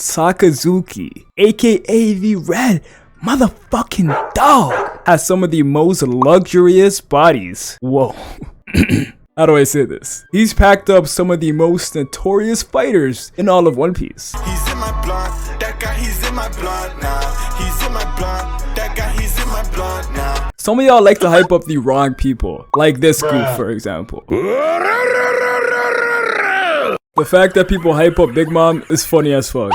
Sakazuki, aka the Red motherfucking Dog, has some of the most luxurious bodies. Whoa. How do I say this? He's packed up some of the most notorious fighters in all of One Piece. He's in my blood, that guy, he's in my blood now. He's in my blood, that guy, he's in my blood now. Some of y'all like to hype up the wrong people, like this group for example. The fact that people hype up Big Mom is funny as fuck.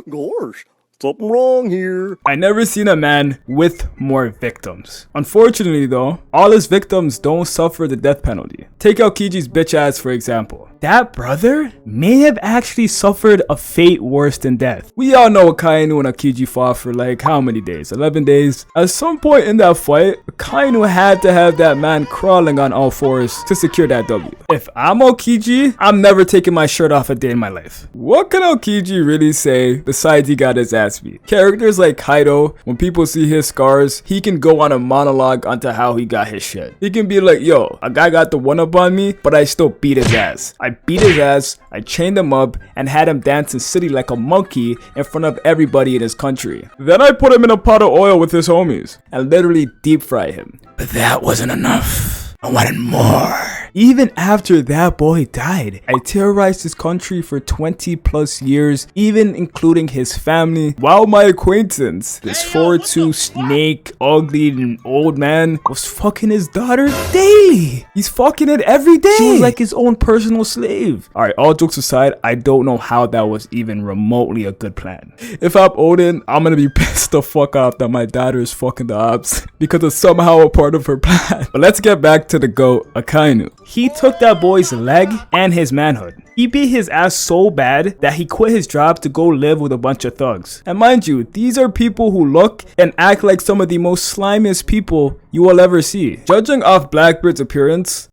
Gosh, something wrong here. I never seen a man with more victims. Unfortunately though, all his victims don't suffer the death penalty. Take out Kiji's bitch ass for example. That brother may have actually suffered a fate worse than death. We all know Akainu and Akiji fought for like how many days? 11 days? At some point in that fight, Akainu had to have that man crawling on all fours to secure that W. If I'm Okiji, I'm never taking my shirt off a day in my life. What can Okiji really say besides he got his ass beat? Characters like Kaido, when people see his scars, he can go on a monologue onto how he got his shit. He can be like, yo, a guy got the one up on me, but I still beat his ass. I beat his ass, I chained him up, and had him dance in city like a monkey in front of everybody in his country. Then I put him in a pot of oil with his homies and literally deep fry him. But that wasn't enough. I wanted more. Even after that boy died, I terrorized his country for 20 plus years, even including his family, while my acquaintance, this 4'2" snake, ugly and old man, was fucking his daughter daily. He's fucking it every day. She was like his own personal slave. Alright, all jokes aside, I don't know how that was even remotely a good plan. If I'm Odin, I'm gonna be pissed the fuck off that my daughter is fucking the ops because it's somehow a part of her plan. But let's get back to the GOAT, Akainu. He took that boy's leg and his manhood. He beat his ass so bad that he quit his job to go live with a bunch of thugs. And mind you, these are people who look and act like some of the most slimiest people you will ever see. Judging off Blackbeard's appearance,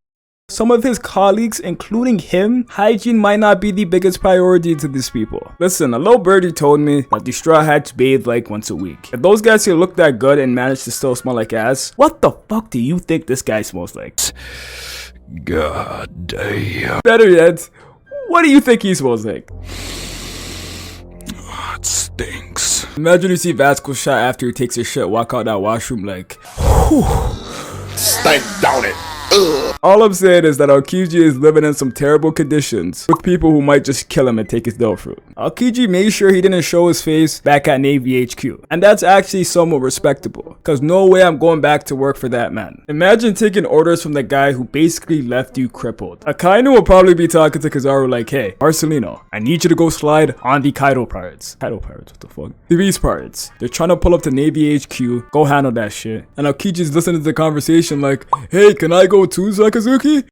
some of his colleagues, including him, hygiene might not be the biggest priority to these people. Listen, a little birdie told me that the Straw Hats bathe like once a week. If those guys can look that good and manage to still smell like ass, what the fuck do you think this guy smells like? God damn. Better yet, what do you think he smells like? Oh, it stinks. Imagine you see Vasco shot after he takes his shit, walk out that washroom like, whew. Stank down it. Ugh. All I'm saying is that Aokiji is living in some terrible conditions with people who might just kill him and take his dough fruit. Aokiji made sure he didn't show his face back at Navy HQ. And that's actually somewhat respectable, cause no way I'm going back to work for that man. Imagine taking orders from the guy who basically left you crippled. Akainu will probably be talking to Kizaru like, hey, Marcelino, I need you to go slide on the Kaido pirates. Kaido pirates, what the fuck? The Beast pirates. They're trying to pull up to Navy HQ, go handle that shit. And Aokiji's listening to the conversation like, hey, can I go too, Sakazuki?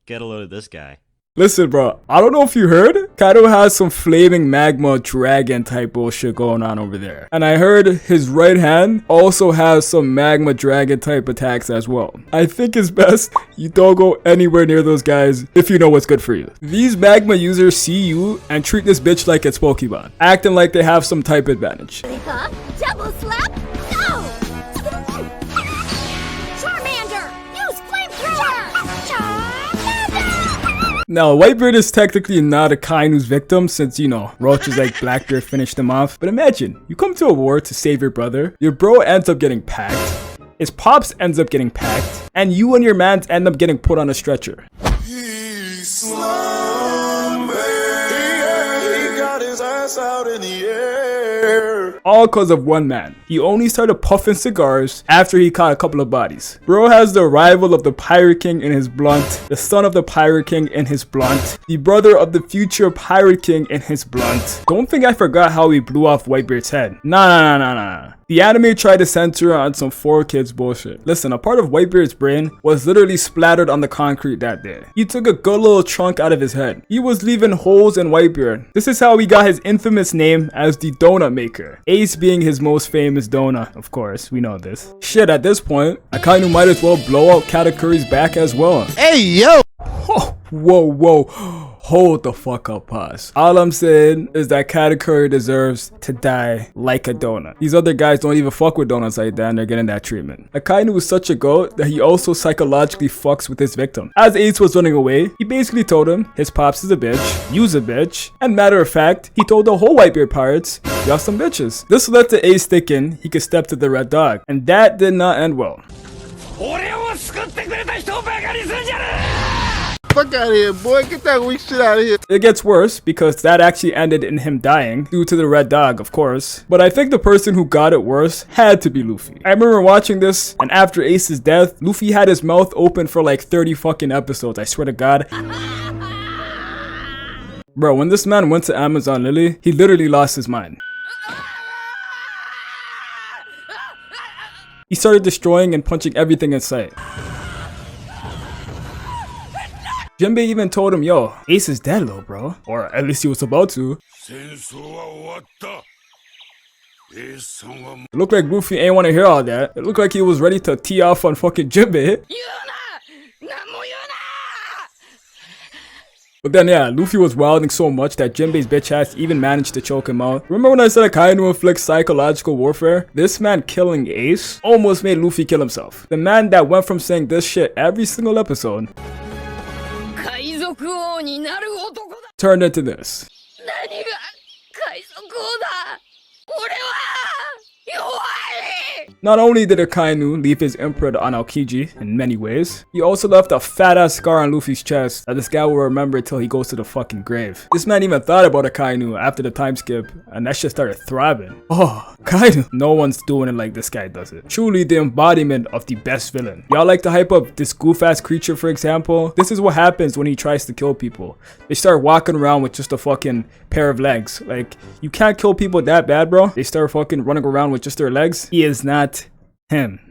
Get a load of this guy. Listen, bro, I don't know if you heard, Kaido has some flaming magma dragon type bullshit going on over there. And I heard his right hand also has some magma dragon type attacks as well. I think it's best you don't go anywhere near those guys if you know what's good for you. These magma users see you and treat this bitch like it's Pokemon, acting like they have some type advantage. Double slap? No! Charmander! Use flamethrower! Now, Whitebeard is technically not Akainu's victim since, you know, roaches like Blackbeard finished him off. But imagine, you come to a war to save your brother, your bro ends up getting packed, his pops ends up getting packed, and you and your mans end up getting put on a stretcher. He slumbered. He got his ass out in the air. All cause of one man. He only started puffing cigars after he caught a couple of bodies. Bro has the rival of the Pirate King in his blunt, the son of the Pirate King in his blunt, the brother of the future Pirate King in his blunt. Don't think I forgot how he blew off Whitebeard's head. Nah. The anime tried to censor on some 4Kids bullshit. Listen, a part of Whitebeard's brain was literally splattered on the concrete that day. He took a good little chunk out of his head. He was leaving holes in Whitebeard. This is how he got his infamous name as the Donut Maker. Ace being his most famous donut, of course, we know this. Shit, at this point, Akainu might as well blow out Katakuri's back as well. Hey, yo! Oh, whoa. hold the fuck up, pause. All I'm saying is that Katakuri deserves to die like a donut. These other guys don't even fuck with donuts like that and they're getting that treatment. Akainu was such a goat that he also psychologically fucks with his victim. As Ace was running away, he basically told him his pops is a bitch, you's a bitch, and matter of fact, he told the whole Whitebeard pirates, y'all some bitches. This let the Ace thinking he could step to the Red Dog, and that did not end well. Fuck out of here, boy. Get that weak shit out of here. It gets worse because that actually ended in him dying due to the Red Dog, of course. But I think the person who got it worse had to be Luffy. I remember watching this, and after Ace's death, Luffy had his mouth open for like 30 fucking episodes, I swear to God. Bro, when this man went to Amazon Lily, he literally lost his mind. He started destroying and punching everything in sight. Jinbei even told him, yo, Ace is dead, little bro. Or at least he was about to. It looked like Luffy ain't want to hear all that. It looked like he was ready to tee off on fucking Jinbei. But then yeah, Luffy was wilding so much that Jinbei's bitch ass even managed to choke him out. Remember when I said Akainu inflicts psychological warfare? This man killing Ace almost made Luffy kill himself. The man that went from saying this shit every single episode turned into this. Not only did Akainu leave his imprint on Aokiji in many ways, he also left a fat ass scar on Luffy's chest that this guy will remember until he goes to the fucking grave. This man even thought about Akainu after the time skip and that shit started throbbing. Oh, Akainu. No one's doing it like this guy does it. Truly the embodiment of the best villain. Y'all like to hype up this goof ass creature, for example? This is what happens when he tries to kill people. They start walking around with just a fucking pair of legs. Like, you can't kill people that bad, bro. They start fucking running around with just their legs. He is not him.